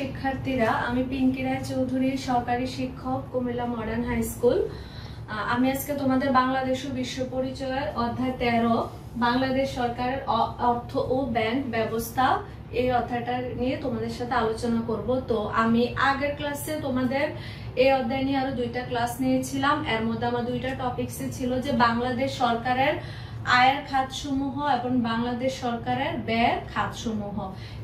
শিক্ষার্থীরা, আমি পিঙ্কি রায় চৌধুরী, সহকারী শিক্ষক, কুমিল্লা মডার্ন হাই স্কুল। আমি আজকে তোমাদের বাংলাদেশ ও বিশ্ব পরিচয়ের অধ্যায় 13 বাংলাদেশ সরকারের অর্থ ও ব্যাংক ব্যবস্থা এই অধ্যায়টা নিয়ে তোমাদের সাথে আলোচনা করব। তো আমি আগের ক্লাসে তোমাদের এই অধ্যায় নিয়ে আরো 2টা ক্লাস নিয়েছিলাম। এর মধ্যে আমার 2টা টপিকস ছিল যে বাংলাদেশ সরকারের আয়ের খাতসমূহ এবং বাংলাদেশ সরকারের ব্যয়ের খাতসমূহ।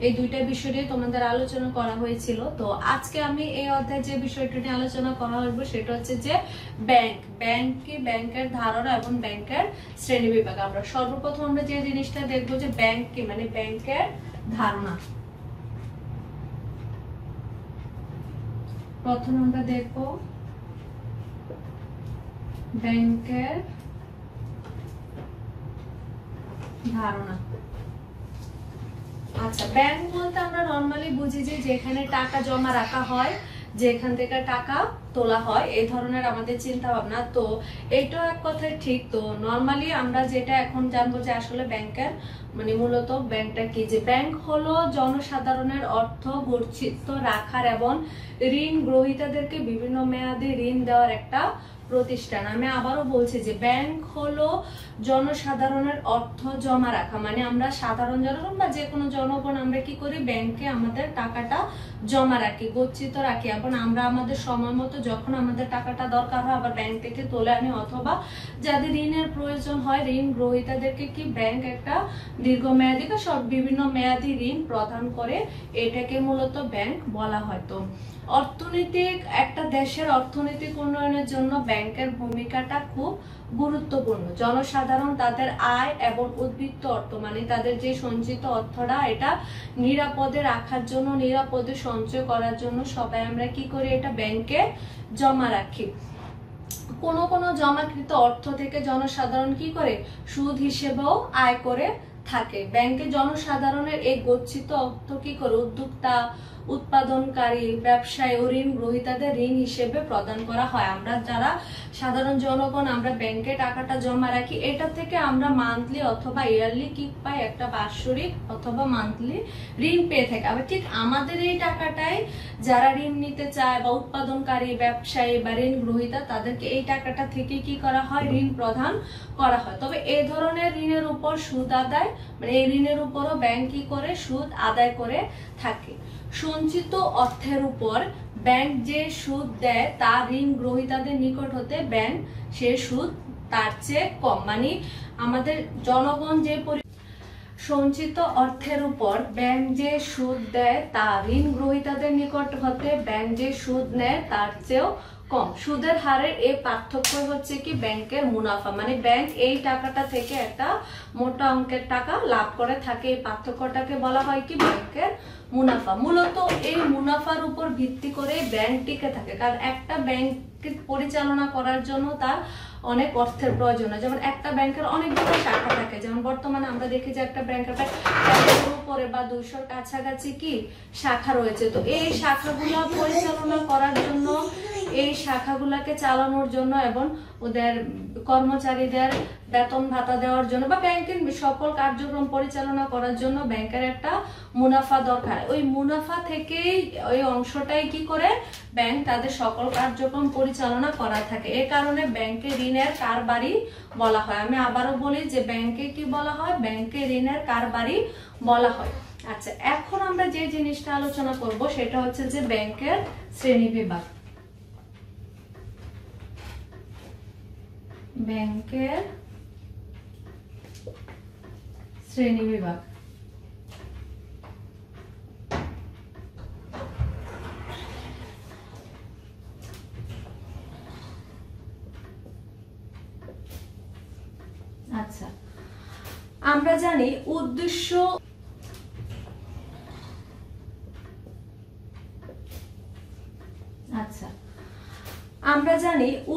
এই 2টা বিষয় নিয়ে তোমাদের আলোচনা করা হয়েছিল। তো আজকে আমি এই অধ্যায়ে যে বিষয়টি নিয়ে আলোচনা করা হবে সেটা হচ্ছে যে ব্যাংক কি, ব্যাংকের ধারণা এবং ব্যাংকের শ্রেণীবিভাগ। আমরা সর্বপ্রথম আমরা যে জিনিসটা দেখবো যে ব্যাংক কি, মানে ব্যাংকের ধারণা। প্রথম আমরা দেখবো ব্যাংকের ধারণা। আচ্ছা, ব্যাংক বলতে আমরা নরমালি বুঝি যে যেখানে টাকা জমা রাখা হয়, যেখান থেকে টাকা তোলা হয়, এই ধরনের আমাদের চিন্তা ভাবনা। তো এইটাও এক কথায় ঠিক। তো নরমালি আমরা যেটা এখন জানবো যে আসলে ব্যাংকের মানে মূলত ব্যাংকটা কি, যে ব্যাংক হলো জনসাধারণের অর্থ গচ্ছিত রাখার এবং ঋণ গ্রহীতাদেরকে বিভিন্ন মেয়াদে ঋণ দেওয়ার একটা প্রতিষ্ঠান। আমি আবারও বলছি যে ব্যাংক হলো জনসাধারণের অর্থ জমা রাখা, মানে আমরা সাধারণ জনগণ বা যে কোনো জনগণ আমরা কি করি, ব্যাংকে আমাদের টাকাটা জমা রাখি, গচ্ছিত রাখি এবং আমরা আমাদের সময় মতো যখন আমাদের টাকাটা দরকার হয় আবার ব্যাংক থেকে তুলে আনি, অথবা যাদের ঋণের প্রয়োজন হয় ঋণ গ্রহীতাদেরকে কি ব্যাংক একটা দীর্ঘমেয়াদী বা সব বিভিন্ন মেয়াদী ঋণ প্রদান করে, এটাকে মূলত ব্যাংক বলা হয়। তো অর্থনৈতিক একটা দেশের অর্থনৈতিক উন্নয়নের জন্য ব্যাংকের ভূমিকাটা খুব গুরুত্বপূর্ণ। জনসাধারণ তাদের আয় এবং উদ্বৃত্ত অর্থ মানে তাদের যে সঞ্চিত অর্থটা এটা নিরাপদে রাখার জন্য, নিরাপদে সঞ্চয় করার জন্য সবাই আমরা কি করি, এটা ব্যাংকে জমা রাখি। কোন কোন জমাকৃত অর্থ থেকে জনসাধারণ কি করে, সুদ হিসেবেও আয় করে থাকে। ব্যাংকে জনসাধারণের এই গচ্ছিত অর্থ কি করে উদ্যোক্তা, উৎপাদনকারী, ব্যবসায়ী ও ঋণ গ্রহীতাদের ঋণ হিসেবে প্রদান করা হয়। আমরা যারা সাধারণ জনগণ আমরা ব্যাংকে টাকাটা জমা রাখি, এটা থেকে আমরা মান্থলি অথবা ইয়ারলি কি পাই, একটা বাৎসরিক অথবা মান্থলি ঋণ পেয়ে থাকি। আবার ঠিক আমাদের এই টাকাটাই যারা ঋণ নিতে চায় বা উৎপাদনকারী, ব্যবসায়ী বা ঋণ গ্রহীতা তাদেরকে এই টাকাটা থেকে কি করা হয়, ঋণ প্রদান করা হয়। তবে এই ধরনের ঋণের উপর সুদ আদায়, মানে এই ঋণের উপরও ব্যাংক কি করে, সুদ আদায় করে থাকে। সঞ্চিত অর্থের উপর ব্যাংক যে সুদ দেয় তা ঋণ গ্রহীতাদের নিকট হতে ব্যাংক সে সুদ তার চেয়ে কম, মানে আমাদের জনগণ যে সঞ্চিত অর্থের উপর ব্যাংক যে সুদ দেয় তা ঋণ গ্রহীতাদের নিকট হতে ব্যাংক যে সুদ নেয় তার চেয়েও কম। সুদের হারের এই পার্থক্য হচ্ছে কি ব্যাংকের মুনাফা, মানে ব্যাংক এই টাকাটা থেকে একটা মোটা অঙ্কের টাকা লাভ করে থাকে, এই পার্থক্যটাকে বলা হয় কি ব্যাংকের মুনাফা। মূলত এই মুনাফার উপর ভিত্তি করে ব্যাংক টিকে থাকে, কারণ একটা ব্যাংক পরিচালনা করার জন্য তার অনেক অর্থের প্রয়োজন হয়। যেমন একটা ব্যাংকের অনেকগুলো শাখা থাকে, যেমন বর্তমানে আমরা দেখি যে একটা ব্যাংকের প্রায় 100 উপরে বা 200 কাছাকাছি কি শাখা রয়েছে। তো এই শাখাগুলো পরিচালনা করার জন্য, এই শাখাগুলোকে চালানোর জন্য এবং ওদের কর্মচারীদের বেতন ভাতা দেওয়ার জন্য বা ব্যাংকের সকল কার্যক্রম পরিচালনা করার জন্য ব্যাংকের একটা মুনাফা দরকার। ওই মুনাফা থেকেই ওই অংশটাই কি করে ব্যাংক তাদের সকল কার্যক্রম পরিচালনা করা থাকে। এ কারণে ব্যাংকে ঋণের কারবারি বলা হয়। আমি আবারও বলি যে ব্যাংকে কি বলা হয়, ব্যাংকে ঋণের কারবারি বলা হয়। আচ্ছা, এখন আমরা যে জিনিসটা আলোচনা করব সেটা হচ্ছে যে ব্যাংকের শ্রেণীবিভাগ। ব্যাংকের শ্রেণীবিভাগ। আচ্ছা, আমরা জানি উদ্দেশ্য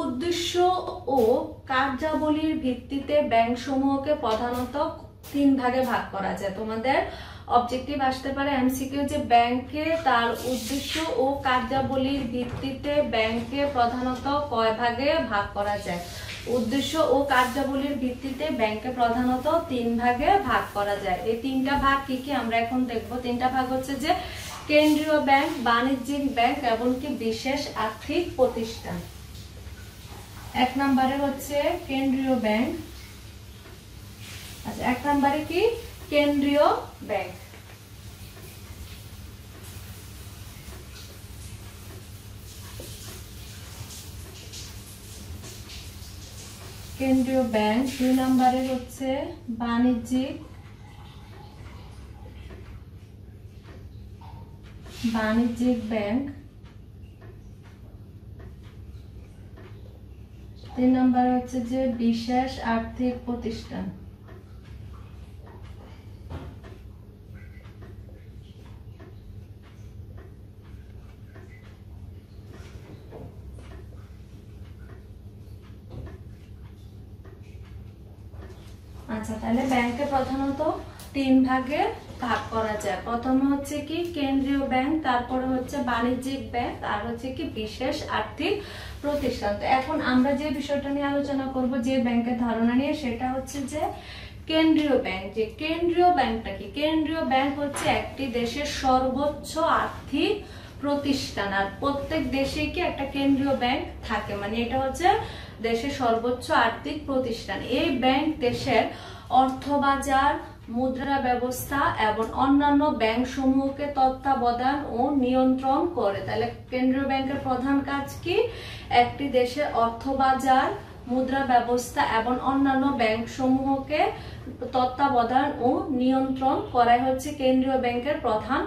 উদ্দেশ্য ও কার্যাবলীর ভিত্তিতে ব্যাংক সমূহকে প্রধানত 3 ভাগে ভাগ করা যায়। তোমাদের অবজেক্টিভ আসতে পারে এমসিকিউ যে ব্যাংকে তার উদ্দেশ্য ও কার্যাবলীর ভিত্তিতে ব্যাংকে প্রধানত কয় ভাগে ভাগ করা যায়। উদ্দেশ্য ও কার্যাবলীর ভিত্তিতে ব্যাংকে প্রধানত 3 ভাগে ভাগ করা যায়। এই 3টা ভাগ কি কি আমরা এখন দেখব। 3টা ভাগ হচ্ছে যে কেন্দ্রীয় ব্যাংক, বাণিজ্যিক ব্যাংক এবং কি বিশেষ আর্থিক প্রতিষ্ঠান। 1 নম্বরে হচ্ছে কেন্দ্রীয় ব্যাংক। আচ্ছা, 1 নম্বরে কি কেন্দ্রীয় ব্যাংক। কেন্দ্রীয় ব্যাংক। 2 নম্বরে হচ্ছে বাণিজ্যিক ব্যাংক। 3 নম্বরে হচ্ছে যে বিশেষ আর্থিক প্রতিষ্ঠান। আচ্ছা, তাহলে ব্যাংকে প্রধানত 3 ভাগে ভাগ করা যায়। প্রথমে হচ্ছে কি কেন্দ্রীয় ব্যাংক, তারপরে হচ্ছে বাণিজ্যিক ব্যাংক, আর হচ্ছে কি বিশেষ আর্থিক প্রতিষ্ঠান। তো এখন আমরা যে বিষয়টা নিয়ে আলোচনা করব, যে ব্যাংকের ধারণা নিয়ে, সেটা হচ্ছে যে কেন্দ্রীয় ব্যাংক। যে কেন্দ্রীয় ব্যাংকটা কি? কেন্দ্রীয় ব্যাংক হচ্ছে একটি দেশের সর্বোচ্চ আর্থিক প্রতিষ্ঠান। আর প্রত্যেক দেশে কি একটা কেন্দ্রীয় ব্যাংক থাকে, মানে এটা হচ্ছে দেশের সর্বোচ্চ আর্থিক প্রতিষ্ঠান। এই ব্যাংক দেশের অর্থবাজার, মুদ্রা ব্যবস্থা এবং অন্যান্য ব্যাংক সমূহকে তত্ত্বাবধান ও নিয়ন্ত্রণ করে। তাহলে কেন্দ্রীয় ব্যাংকের প্রধান কাজ কি? একটি দেশের অর্থবাজার, মুদ্রা ব্যবস্থা এবং অন্যান্য ব্যাংক সমূহকে তত্ত্বাবধান ও নিয়ন্ত্রণ করাই হচ্ছে কেন্দ্রীয় ব্যাংকের প্রধান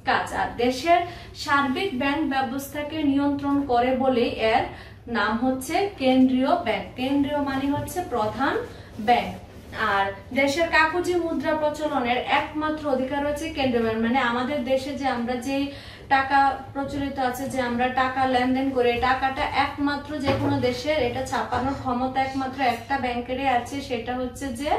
কাজ। আর দেশের সার্বিক ব্যাংক ব্যবস্থাকে নিয়ন্ত্রণ করে বলে এর নাম হচ্ছে কেন্দ্রীয় ব্যাংক। কেন্দ্রীয় মানে হচ্ছে প্রধান ব্যাংক। আর দেশের কাগজি মুদ্রা প্রচলনের একমাত্র অধিকার হচ্ছে কেন্দ্রীয় ব্যাংক। মানে আমাদের দেশে যে আমরা যে টাকা প্রচলিত আছে, যে আমরা টাকা লেনদেন করে, টাকাটা একমাত্র যে কোনো দেশের এটা ছাপানোর ক্ষমতা একমাত্র একটা ব্যাংকেরই আছে, সেটা হচ্ছে যে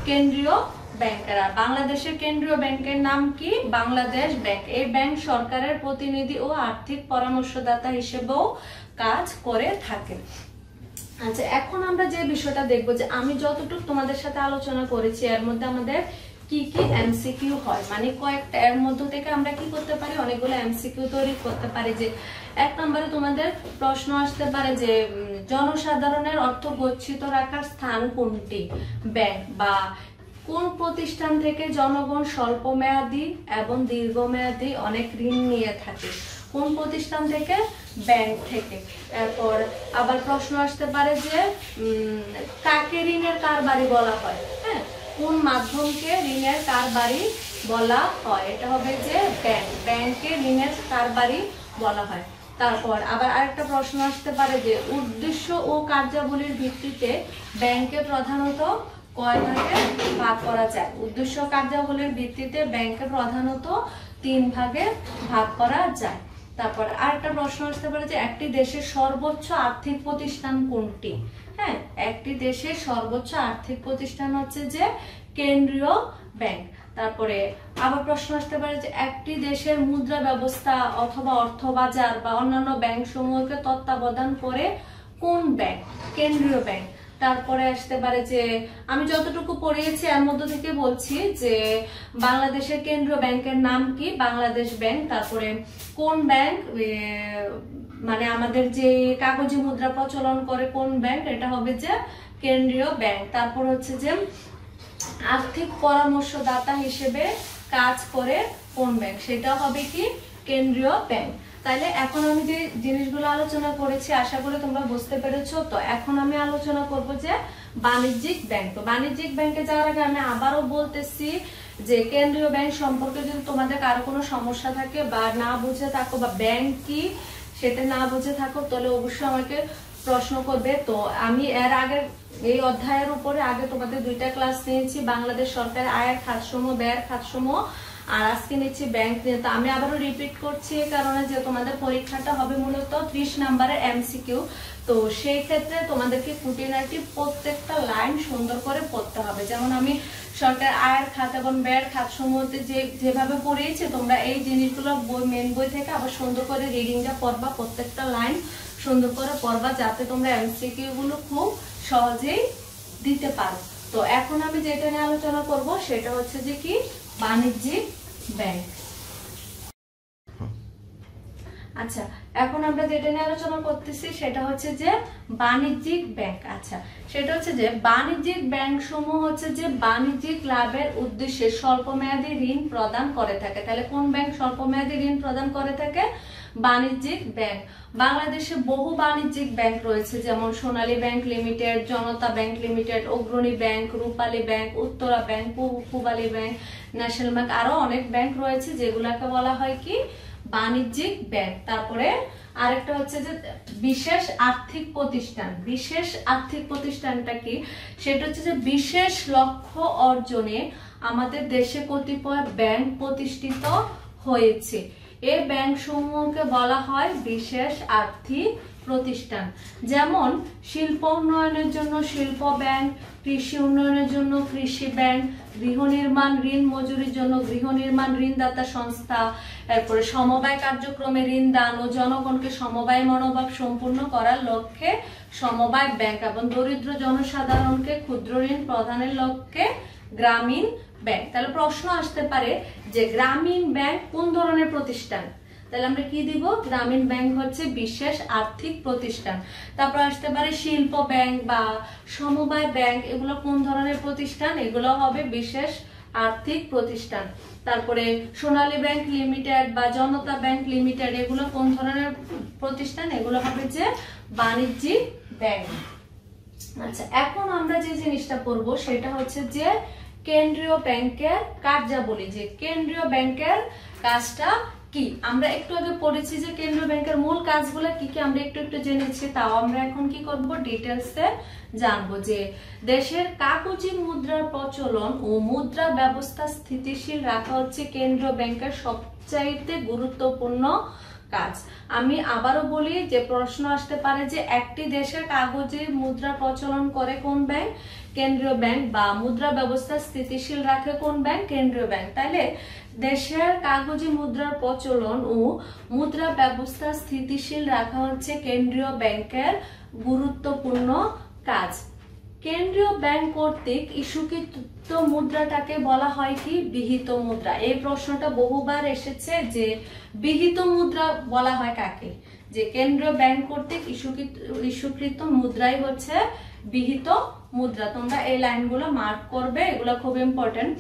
কেন্দ্রীয় ব্যাংকের। আর বাংলাদেশের কেন্দ্রীয় ব্যাংকের নাম কি? বাংলাদেশ ব্যাংক। এই ব্যাংক সরকারের প্রতিনিধি ও আর্থিক পরামর্শদাতা হিসেবেও কাজ করে থাকে। আচ্ছা, এখন আমরা যে বিষয়টা দেখবো, যে আমি যতটুকু তোমাদের সাথে আলোচনা করেছি এর মধ্যে আমাদের কি কি এমসিকিউ হয়, মানে কয়েকটা, এর মধ্য থেকে আমরা কি করতে পারি, অনেকগুলো এমসিকিউ তৈরি করতে পারি। যে 1 নম্বরে তোমাদের প্রশ্ন আসতে পারে যে জনসাধারণের অর্থ গচ্ছিত রাখার স্থান কোনটি? ব্যাংক। বা কোন প্রতিষ্ঠান থেকে জনগণ স্বল্প মেয়াদী এবং দীর্ঘমেয়াদী অনেক ঋণ নিয়ে থাকে? কোন প্রতিষ্ঠান থেকে? ব্যাংক থেকে। এরপর আবার প্রশ্ন আসতে পারে যে কাকে ঋণের কারবারি বলা হয়? হ্যাঁ, কোন মাধ্যমকে ঋণের কারবারি বলা হয়? এটা হবে যে ব্যাংক। ব্যাংকে ঋণের কারবারি বলা হয়। তারপর আবার আরেকটা প্রশ্ন আসতে পারে যে উদ্দেশ্য ও কার্যাবলীর ভিত্তিতে ব্যাংকে প্রধানত কয় ভাগে ভাগ করা যায়? উদ্দেশ্য কার্যাবলীর ভিত্তিতে ব্যাংকে প্রধানত 3 ভাগে ভাগ করা যায়। তারপর আরেকটা প্রশ্ন আসতে পারে যে একটি দেশের সর্বোচ্চ আর্থিক প্রতিষ্ঠান কোনটি? হ্যাঁ, একটি দেশের সর্বোচ্চ আর্থিক প্রতিষ্ঠান হচ্ছে যে কেন্দ্রীয় ব্যাংক। তারপরে আবার প্রশ্ন আসতে পারে যে একটি দেশের মুদ্রা ব্যবস্থা অথবা অর্থবাজার বা অন্যান্য ব্যাংক সমূহকে তত্ত্বাবধান করে কোন ব্যাংক? কেন্দ্রীয় ব্যাংক। তারপরে আসতে পারে যে আমি যতটুকু পড়িয়েছি এর মধ্য থেকে বলছি যে বাংলাদেশের কেন্দ্রীয় ব্যাংকের নাম কি? বাংলাদেশ ব্যাংক। তারপরে কোন ব্যাংক, মানে আমাদের যে কাগজি মুদ্রা প্রচলন করে কোন ব্যাংক? এটা হবে যে কেন্দ্রীয় ব্যাংক। তারপর হচ্ছে যে আর্থিক পরামর্শদাতা হিসেবে কাজ করে কোন ব্যাংক? সেটা হবে কি? কেন্দ্রীয় ব্যাংক। তাহলে এখন আমি যে জিনিসগুলো আলোচনা করেছি আশা করি তোমরা বুঝতে পেরেছো। তো এখন আমি আলোচনা করব যে বাণিজ্যিক ব্যাংক। তো বাণিজ্যিক ব্যাংকে যাওয়ার আগে আমি আবারও বলতেছি যে কেন্দ্রীয় ব্যাংক সম্পর্কে যদি তোমাদের কারো কোনো সমস্যা থাকে বা না বুঝে থাকো, বা ব্যাংক কি সেটা না বুঝে থাকো, তাহলে অবশ্যই আমাকে প্রশ্ন করবে। তো আমি এর আগে এই অধ্যায়ের উপরে আগে তোমাদের 2টা ক্লাস নিয়েছি, বাংলাদেশ সরকারের আয়ের খাতসমূহ, ব্যয়ের খাতসমূহ, আর আজকে নিচ্ছি ব্যাংক নিয়ে। তো আমি আবারও রিপিট করছি এই কারণে যে তোমাদের পরীক্ষাটা হবে মূলত 30 নম্বরের এমসিকিউ। তো সেই ক্ষেত্রে তোমাদেরকে খুঁটিনাটি প্রত্যেকটা লাইন সুন্দর করে পড়তে হবে। যেমন আমি সরকার আয়ের খাত এবং ব্যয়ের খাত সমূহতে যেভাবে পড়িয়েছি, তোমরা এই জিনিসগুলো মেন বই থেকে আবার সুন্দর করে রিডিংটা পড়বা, প্রত্যেকটা লাইন সুন্দর করে পড়বা, যাতে তোমরা এমসিকিউ গুলো খুব সহজেই দিতে পারো। তো এখন আমি যেটা নিয়ে আলোচনা করব সেটা হচ্ছে যে কি বাণিজ্যিক ব্যাংক। আচ্ছা, এখন আমরা যেটা নিয়ে আলোচনা করতেছি সেটা হচ্ছে যে বাণিজ্যিক ব্যাংক। আচ্ছা, সেটা হচ্ছে যে বাণিজ্যিক ব্যাংক সমূহ হচ্ছে যে বাণিজ্যিক লাভের উদ্দেশ্যে স্বল্পমেয়াদী ঋণ প্রদান করে থাকে। তাহলে কোন ব্যাংক স্বল্পমেয়াদী ঋণ প্রদান করে থাকে? বাণিজ্যিক ব্যাংক। বাংলাদেশে বহু বাণিজ্যিক ব্যাংক রয়েছে, যেমন Sonali Bank Limited, Janata Bank Limited, Agrani Bank, Rupali Bank, Uttara Bank, Pubali Bank, National Bank, আরো অনেক ব্যাংক রয়েছে যেগুলাকে বলা হয় কি? বাণিজ্যিক ব্যাংক। তারপরে আরেকটা হচ্ছে যে বিশেষ আর্থিক প্রতিষ্ঠান। বিশেষ আর্থিক প্রতিষ্ঠানটা কি? সেটা হচ্ছে যে বিশেষ লক্ষ্য অর্জনে আমাদের দেশে কতিপয় ব্যাংক প্রতিষ্ঠিত হয়েছে। এই ব্যাংক সমূহকে বলা হয় বিশেষ আর্থিক প্রতিষ্ঠান। যেমন শিল্প উন্নয়নের জন্য শিল্প ব্যাংক, কৃষি উন্নয়নের জন্য কৃষি ব্যাংক, গৃহ নির্মাণ ঋণ মজুরির জন্য গৃহ নির্মাণ ঋণদাতা সংস্থা, এরপরে সমবায় কার্যক্রমে ঋণ দান ও জনগণকে সমবায় মনোভাব সম্পূর্ণ করার লক্ষ্যে সমবায় ব্যাংক, এবং দরিদ্র জনসাধারণকে ক্ষুদ্র ঋণ প্রদানের লক্ষ্যে গ্রামীণ ব্যাংক। তাহলে প্রশ্ন আসতে পারে যে গ্রামীণ ব্যাংক কোন ধরনের প্রতিষ্ঠান? তাহলে আমরা কি দিব? গ্রামীণ ব্যাংক হচ্ছে বিশেষ আর্থিক প্রতিষ্ঠান। তারপর আসতে পারে শিল্প ব্যাংক বা সমবায় ব্যাংক, এগুলো কোন ধরনের প্রতিষ্ঠান? এগুলো হবে বিশেষ আর্থিক প্রতিষ্ঠান। তারপরে সোনালী ব্যাংক লিমিটেড বা জনতা ব্যাংক লিমিটেড, এগুলো কোন ধরনের প্রতিষ্ঠান? এগুলো হবে যে বাণিজ্যিক ব্যাংক। আচ্ছা, এখন আমরা যে জিনিসটা পড়বো সেটা হচ্ছে যে কেন্দ্রীয় ব্যাংকের কার্যাবলী। যে কেন্দ্রীয় ব্যাংকের কাজটা কি? আমরা একটু আগে পড়েছি যে কেন্দ্রীয় ব্যাংকের মূল কাজগুলো কি কি, আমরা একটু একটু জেনেছি। তাও আমরা এখন কি করব? ডিটেলসে জানবো। যে দেশের কাগজি মুদ্রার প্রচলন ও মুদ্রা ব্যবস্থা স্থিতিশীল রাখা হচ্ছে কেন্দ্রীয় ব্যাংকের সবচাইতে গুরুত্বপূর্ণ কাজ। আমি আবারও বলি যে প্রশ্ন আসতে পারে যে একটি দেশের কাগজে মুদ্রা প্রচলন করে কোন ব্যাংক? কেন্দ্রীয় ব্যাংক। বা মুদ্রা ব্যবস্থা স্থিতিশীল রাখে কোন ব্যাংক? কেন্দ্রীয় ব্যাংক। তাহলে দেশের কাগজি মুদ্রার প্রচলন ও মুদ্রা ব্যবস্থা স্থিতিশীল রাখা হচ্ছে কেন্দ্রীয় ব্যাংকের গুরুত্বপূর্ণ কাজ। কেন্দ্রীয় ব্যাংক কর্তৃক ইস্যুকৃত মুদ্রাটাকে বলা হয় কি? বিহিত মুদ্রা। এই প্রশ্নটা বহুবার এসেছে যে বিহিত মুদ্রা বলা হয় কাকে? যে কেন্দ্রীয় ব্যাংক কর্তৃক ইস্যুকৃত মুদ্রাই হচ্ছে বিহিত মুদ্রা। তোমরা এই লাইনগুলো মার্ক করবে, এগুলো খুব ইম্পর্টেন্ট।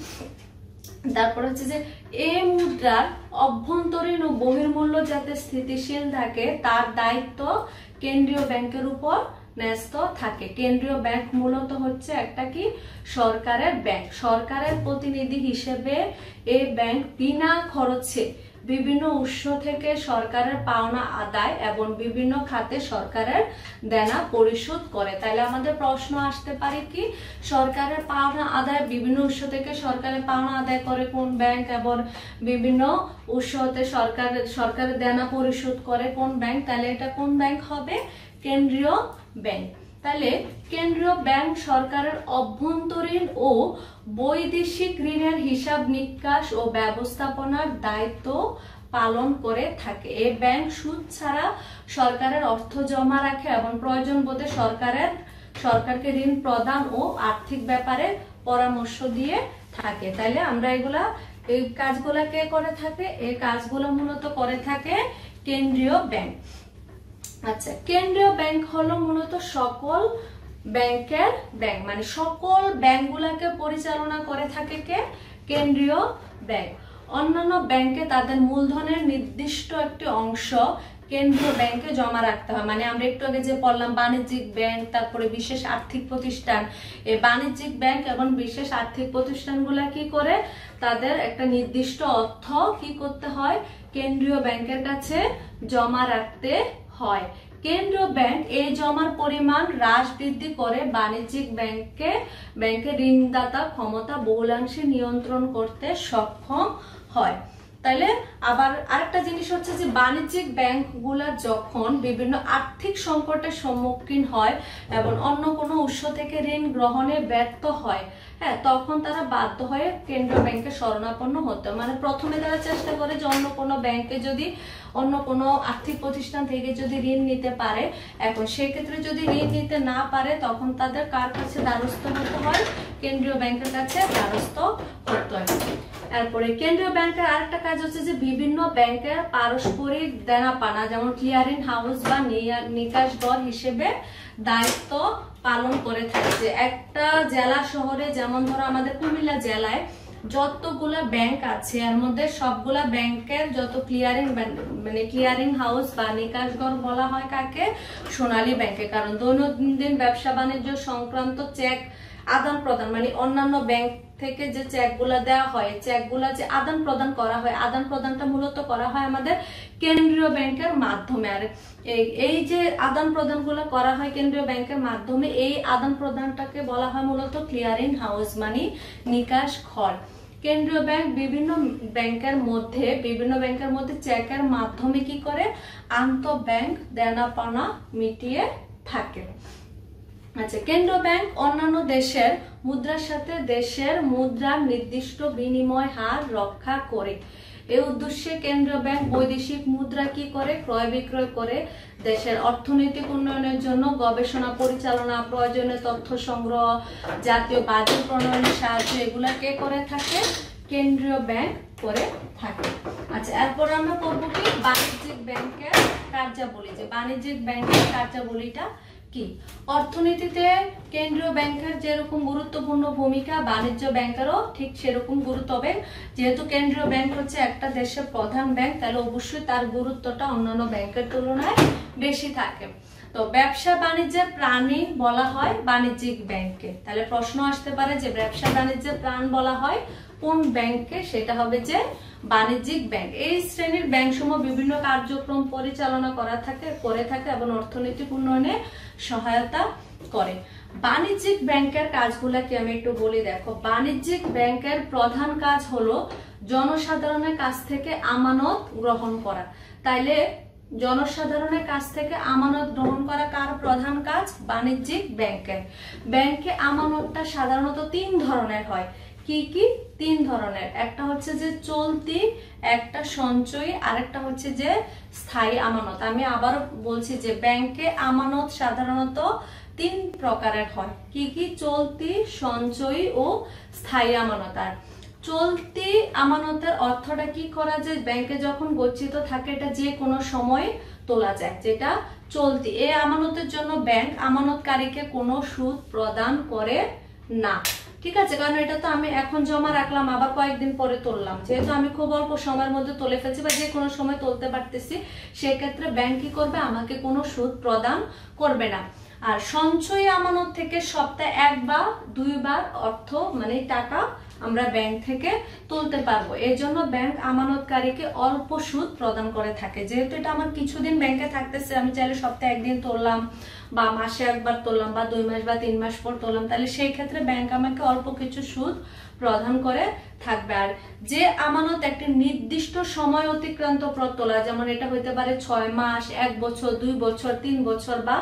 তারপর হচ্ছে যে এই মুদ্রার অভ্যন্তরীণ ও বহির্মূল্য যাতে স্থিতিশীল থাকে তার দায়িত্ব কেন্দ্রীয় ব্যাংকের উপর ন্যস্ত থাকে। কেন্দ্রীয় ব্যাংক মূলত হচ্ছে একটা কি? সরকারের ব্যাংক। সরকারের প্রতিনিধি হিসেবে এই ব্যাংক বিনা খরচে বিভিন্ন উৎস থেকে সরকারের পাওনা আদায় এবং বিভিন্ন খাতে সরকারের দেনা পরিশোধ করে। তাহলে আমাদের প্রশ্ন আসতে পারে কি? সরকারের পাওনা আদায় বিভিন্ন উৎস থেকে সরকারের পাওনা আদায় করে কোন ব্যাংক, এবং বিভিন্ন উৎস হতে সরকারের দেনা পরিশোধ করে কোন ব্যাংক? তাহলে এটা কোন ব্যাংক হবে? কেন্দ্রীয় ব্যাংক। তাহলে কেন্দ্রীয় ব্যাংক সরকারের অভ্যন্তরীণ ও বৈদেশিক ঋণের হিসাব নিকাশ ও ব্যবস্থাপনার দায়িত্ব পালন করে থাকে। এই ব্যাংক সুদ ছাড়া সরকারের অর্থ জমা রাখে এবং প্রয়োজন বোধে সরকারকে ঋণ প্রদান ও আর্থিক ব্যাপারে পরামর্শ দিয়ে থাকে। তাইলে আমরা এই কাজগুলা কে করে থাকে? এই কাজগুলো মূলত করে থাকে কেন্দ্রীয় ব্যাংক। আচ্ছা, কেন্দ্রীয় ব্যাংক হলো মূলত সকল ব্যাংকের ব্যাংক, মানে সকল ব্যাংকগুলোকে পরিচালনা করে থাকে কে? কেন্দ্রীয় ব্যাংক। অন্যান্য ব্যাংকে তাদের মূলধনের নির্দিষ্ট একটি অংশ কেন্দ্রীয় ব্যাংকে জমা রাখতে হয়। মানে আমরা একটু আগে যে পড়লাম বাণিজ্যিক ব্যাংক, তারপরে বিশেষ আর্থিক প্রতিষ্ঠান, এই বাণিজ্যিক ব্যাংক এবং বিশেষ আর্থিক প্রতিষ্ঠানগুলা কি করে? তাদের একটা নির্দিষ্ট অর্থ কি করতে হয়? কেন্দ্রীয় ব্যাংকের কাছে জমা রাখতে হয়। কেন্দ্রীয় ব্যাংক এই জমার পরিমাণ হ্রাস বৃদ্ধি করে বাণিজ্যিক ব্যাংকের ঋণদাতা ক্ষমতা বহুলাংশে নিয়ন্ত্রণ করতে সক্ষম হয়। তাহলে আবার আরেকটা জিনিস হচ্ছে যে বাণিজ্যিক ব্যাংকগুলা যখন বিভিন্ন আর্থিক সংকটের সম্মুখীন হয় এবং অন্য কোনো উৎস থেকে ঋণ গ্রহণে ব্যর্থ হয়, হ্যাঁ, তখন তারা বাধ্য হয়ে কেন্দ্রীয় ব্যাংকে শরণাপন্ন হতে। মানে প্রথমে তারা চেষ্টা করে যে অন্য কোনো আর্থিক প্রতিষ্ঠান থেকে যদি ঋণ নিতে পারে, এখন সেক্ষেত্রে যদি ঋণ নিতে না পারে তখন তাদের কার কাছে দ্বারস্থ হতে হয়? কেন্দ্রীয় ব্যাংকের কাছে দ্বারস্থ হতে হয়। এরপরে কেন্দ্রীয় ব্যাংকের আরেকটা কাজ হচ্ছে যে বিভিন্ন ব্যাংকের পারস্পরিক দেনা পানা, যেমন ক্লিয়ারিং হাউস বা নিকাশ ঘর হিসেবে দায়িত্ব পালন করে থাকে। যে একটা জেলা শহরে, যেমন ধরো আমাদের কুমিল্লা জেলায় যতগুলা ব্যাংক আছে এর মধ্যে সবগুলা ব্যাংকের যত ক্লিয়ারিং হাউস বা নিকাশ ঘর বলা হয় কাকে? সোনালী ব্যাংকে। কারণ দৈনন্দিন ব্যবসা বাণিজ্য সংক্রান্ত চেক আদান প্রদান, মানে অন্যান্য ব্যাংক থেকে যে চেকগুলা দেওয়া হয়, চেকগুলা যে আদান প্রদান করা হয়, আদান প্রদানটা মূলত করা হয় আমাদের কেন্দ্রীয় ব্যাংকের মাধ্যমে। আর এই যে আদান প্রদান গুলো করা হয় কেন্দ্রীয় ব্যাংকের মাধ্যমে, এই আদান প্রদানটাকে বলা হয় মূলত ক্লিয়ারিং হাউস, মানে নিকাশ ঘর। কেন্দ্রীয় ব্যাংক বিভিন্ন ব্যাংকের মধ্যে চেকের মাধ্যমে কি করে? আন্তঃ ব্যাংক দেনা পাওনা মিটিয়ে থাকে। আচ্ছা, কেন্দ্রীয় ব্যাংক অন্যান্য দেশের মুদ্রার সাথে দেশের মুদ্রার নির্দিষ্ট বিনিময় হার রক্ষা করে। এই উদ্দেশ্যে কেন্দ্রীয় ব্যাংক বৈদেশিক মুদ্রা কি করে? ক্রয় বিক্রয় করে। দেশের অর্থনৈতিক উন্নয়নের জন্য গবেষণা পরিচালনা, প্রয়োজনীয় তথ্য সংগ্রহ, জাতীয় বাজেট প্রণয়নের সাহায্য, এগুলা কে করে থাকে? কেন্দ্রীয় ব্যাংক করে থাকে। আচ্ছা, এরপর আমরা পড়বো কি বাণিজ্যিক ব্যাংকের কার্যাবলী। যে বাণিজ্যিক ব্যাংকের কার্যাবলীটা কি? অর্থনীতিতে কেন্দ্রীয় ব্যাংকের যেরকম গুরুত্বপূর্ণ ভূমিকা, বাণিজ্য ব্যাংকেরও ঠিক সেরকম গুরুত্ব হবে। যেহেতু কেন্দ্রীয় ব্যাংক হচ্ছে একটা দেশের প্রধান ব্যাংক, তাহলে অবশ্যই তার গুরুত্বটা অন্যান্য ব্যাংকের তুলনায় বেশি থাকে। তো ব্যবসা বাণিজ্যের প্রাণী বলা হয় বাণিজ্যিক ব্যাংককে। তাহলে প্রশ্ন আসতে পারে যে ব্যবসা বাণিজ্যের প্রাণ বলা হয় কোন ব্যাংককে? সেটা হবে যে বাণিজ্যিক ব্যাংক। এই শ্রেণীর ব্যাংক সমূহ বিভিন্ন কার্যক্রম পরিচালনা করে থাকে এবং অর্থনৈতিক উন্নয়নে সহায়তা করে। বাণিজ্যিক ব্যাংকের কাজগুলোকে আমি একটু বলি। দেখো, বাণিজ্যিক ব্যাংকের প্রধান কাজ হলো জনসাধারণের কাছ থেকে আমানত গ্রহণ করা। তাইলে জনসাধারণের কাছ থেকে আমানত গ্রহণ করা কার প্রধান কাজ? বাণিজ্যিক ব্যাংকের। ব্যাংকে আমানতটা সাধারণত 3 ধরনের হয়। কি কি? 3 ধরনের। একটা হচ্ছে যে চলতি, একটা সঞ্চয়ী, আরেকটা হচ্ছে যে স্থায়ী আমানত। আমি আবার বলছি যে ব্যাংকে আমানত সাধারণত 3 প্রকারের হয়। কি কি? চলতি, সঞ্চয়ী ও স্থায়ী আমানত। আর চলতি আমানতের অর্থটা কি করা যায়? ব্যাংকে যখন গচ্ছিত থাকে এটা যে কোনো সময় তোলা যায়, যেটা চলতি। এই আমানতের জন্য ব্যাংক আমানতকারীকে কোনো সুদ প্রদান করে না। ঠিক আছে, কারণ এটা তো আমি এখন জমা রাখলাম, আবার কয়েকদিন পরে তুললাম, যেহেতু আমি খুব অল্প সময়ের মধ্যে তুলে ফেলছি বা যে কোনো সময় তুলতে পারতেছি, সেক্ষেত্রে ব্যাংক কি করবে? আমাকে কোনো সুদ প্রদান করবে না। আর সঞ্চয়ী আমানত থেকে সপ্তাহে 1 বা 2 বার অর্থ মানে টাকা আমরা ব্যাংক থেকে তুলতে পারবো। এই জন্য ব্যাংক আমানতকারীকে অল্প সুদ প্রদান করে থাকে। যেহেতু এটা আমার কিছুদিন ব্যাংকে থাকতেছে, আমি চাইলে সপ্তাহে 1 দিন তুললাম বা মাসে 1 বার তুললাম বা 2 মাস বা 3 মাস পর তুললাম, তাহলে সেই ক্ষেত্রে ব্যাংক আমাকে অল্প কিছু সুদ প্রদান করে থাকবে। আর যে আমানত একটি নির্দিষ্ট সময় অতিক্রান্ত পর তোলা, যেমন এটা হইতে পারে 6 মাস, 1 বছর, 2 বছর, 3 বছর বা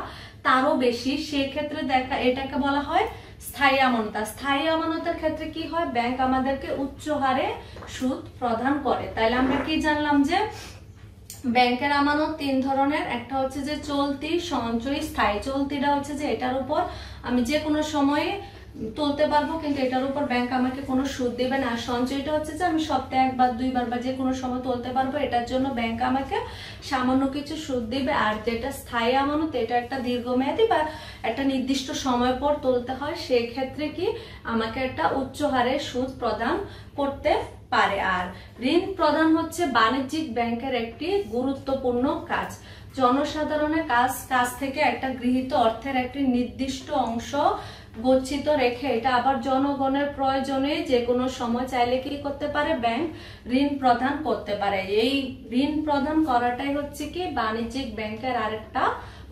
তারও বেশি, সেই ক্ষেত্রে এটাকে বলা হয় স্থায়ী আমানত। স্থায়ী আমানতের ক্ষেত্রে কি হয়? ব্যাংক আমাদেরকে উচ্চ হারে সুদ প্রদান করে। তাইলে আমরা কি জানলাম যে ব্যাংকের আমানত 3 ধরনের। একটা হচ্ছে যে চলতি, সঞ্চয়ী, স্থায়ী। চলতিটা হচ্ছে যে এটার উপর আমি যে কোনো সময়ে তুলতে পারবো, কিন্তু এটার উপর ব্যাংক আমাকে কোনো সুদ দেবে না। আর সঞ্চয়টা হচ্ছে যে আমি সপ্তাহে 1 বার 2 বার বা যে কোনো সময় তুলতে পারবো, এটার জন্য ব্যাংক আমাকে সামান্য কিছু সুদ দিবে। আর যেটা স্থায়ী আমানত, এটা একটা দীর্ঘমেয়াদী বা একটা নির্দিষ্ট সময় পর তুলতে হয়, সেই ক্ষেত্রে কি আমাকে একটা উচ্চ হারে সুদ প্রদান করতে পারে। আর ঋণ প্রদান হচ্ছে বাণিজ্যিক ব্যাংকের একটি গুরুত্বপূর্ণ কাজ। জনসাধারণের কাছ থেকে একটা গৃহীত অর্থের একটি নির্দিষ্ট অংশ গচ্ছিত রেখে এটা আবার জনগণের প্রয়োজনে যে কোনো সময় চাইলে কি করতে পারে? ব্যাংক ঋণ প্রদান করতে পারে। এই ঋণ প্রদান করাটাই হচ্ছে কি বাণিজ্যিক ব্যাংকের আরেকটা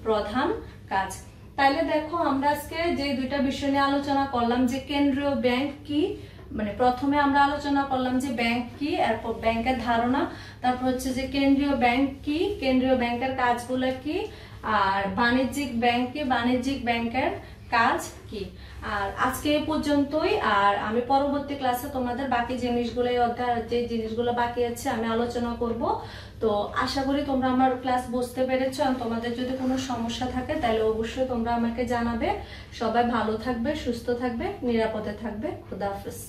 প্রধান কাজ। তাইলে দেখো, আমরা আজকে যে 2টা বিষয় নিয়ে আলোচনা করলাম, যে কেন্দ্রীয় ব্যাংক কি, মানে প্রথমে আমরা আলোচনা করলাম যে ব্যাংক কি, এরপর ব্যাংকের ধারণা, তারপর হচ্ছে যে কেন্দ্রীয় ব্যাংক কি, কেন্দ্রীয় ব্যাংকের কাজগুলো কি, আর বাণিজ্যিক ব্যাংক কি, বাণিজ্যিক ব্যাংকের কাজ কি। আর আজকে এই পর্যন্তই। আর আমি পরবর্তী ক্লাসে তোমাদের বাকি জিনিসগুলো, এই অধ্যায়ের যে জিনিসগুলো বাকি আছে আমি আলোচনা করব। তো আশা করি তোমরা আমার ক্লাস বুঝতে পেরেছো। আর তোমাদের যদি কোনো সমস্যা থাকে তাহলে অবশ্যই তোমরা আমাকে জানাবে। সবাই ভালো থাকবে, সুস্থ থাকবে, নিরাপদে থাকবে। খুদা হাফেজ।